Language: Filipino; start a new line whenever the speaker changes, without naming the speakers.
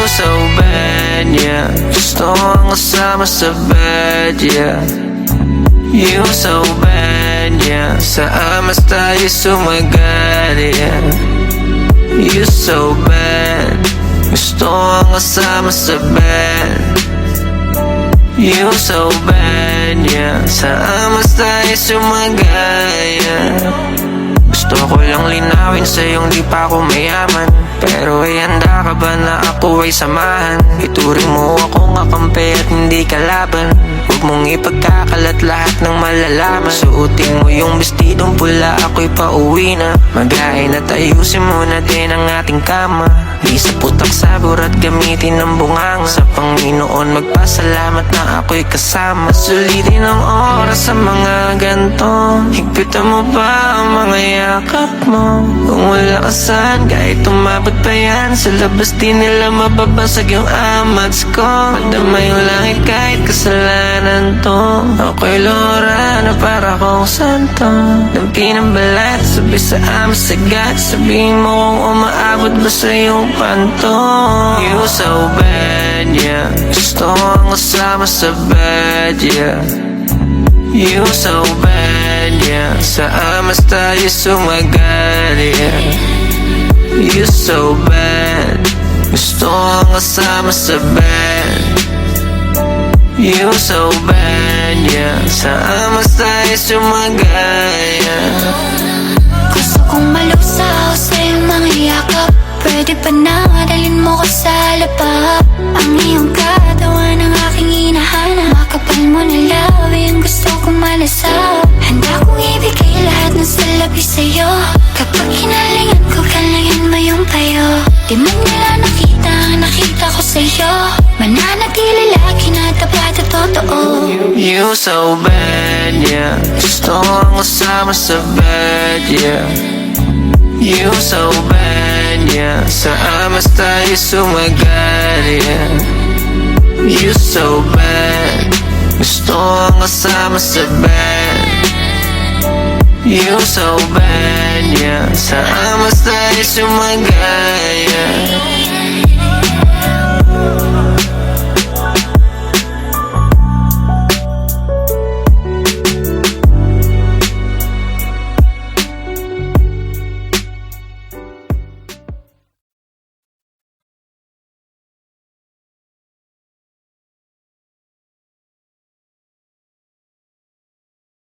so bad, yeah. Gusto ang kasama sa bed, yeah. You so bad, yeah. Saan mas tayo sumagad, yeah. You so bad. Gusto ang kasama sa bed. You so bad, yeah. Saan mas tayo sumagad, yeah. Gusto ko lang linawin sa iyong di pa ako mayaman, pero ay handa ka ba na ako ay samahan? Ituring mo akong kakampi at hindi kalaban. Huwag mong ipagkakalat lahat ng malalaman. Suotin mo yung bestidong pula, ako'y pauwi na. Magain at ayusin mo na din ang ating kama. Di sa putak sabor at gamitin ng bunganga. Sa Panginoon magpasalamat na ako'y kasama. Sulitin ang oras sa mga ganto. Higpitan mo pa ang mga yakap mo. Kung wala ka saan, kahit umabot pa yan, sa labas din nila mababasag yung amats ko. Madama yung langit kahit kasalanan to. Ako'y lora na para kong santo. Dampi ng balat, sabi sa amin sagat. Sabihin mo kung umaabot ba sa iyong panto. You so bad, yeah. Gusto ang kasama sa bed, yeah. You so bad, yeah. Saan mas tayo sumagad, yeah. You so bad. Gusto ang kasama sa bed. You so bad, yeah. Saan mas tayo sumagad, yeah.
Gusto kong malusaw sa iyong mga yakap. Pwede pa na dalhin mo ko sa lapap. Ang iyong katawan ang aking hinahanap. Makapal mo na labi ang gusto kong malasap. Handa kong ibigay lahat ng salapi sa'yo. Kapag hinalingan ko, kalangin mo yung payo. Di man nila nakita ang nakita ko sa'yo. Mananatili lagi na tapat at totoo.
You so bad, yeah. Gusto ang kasama sa bed, yeah. You so bad, yeah. Saan mas tayo sumagad, yeah. You so bad. Gusto ang kasama sa bed. You so bad, yeah. Saan mas tayo sumagad, yeah.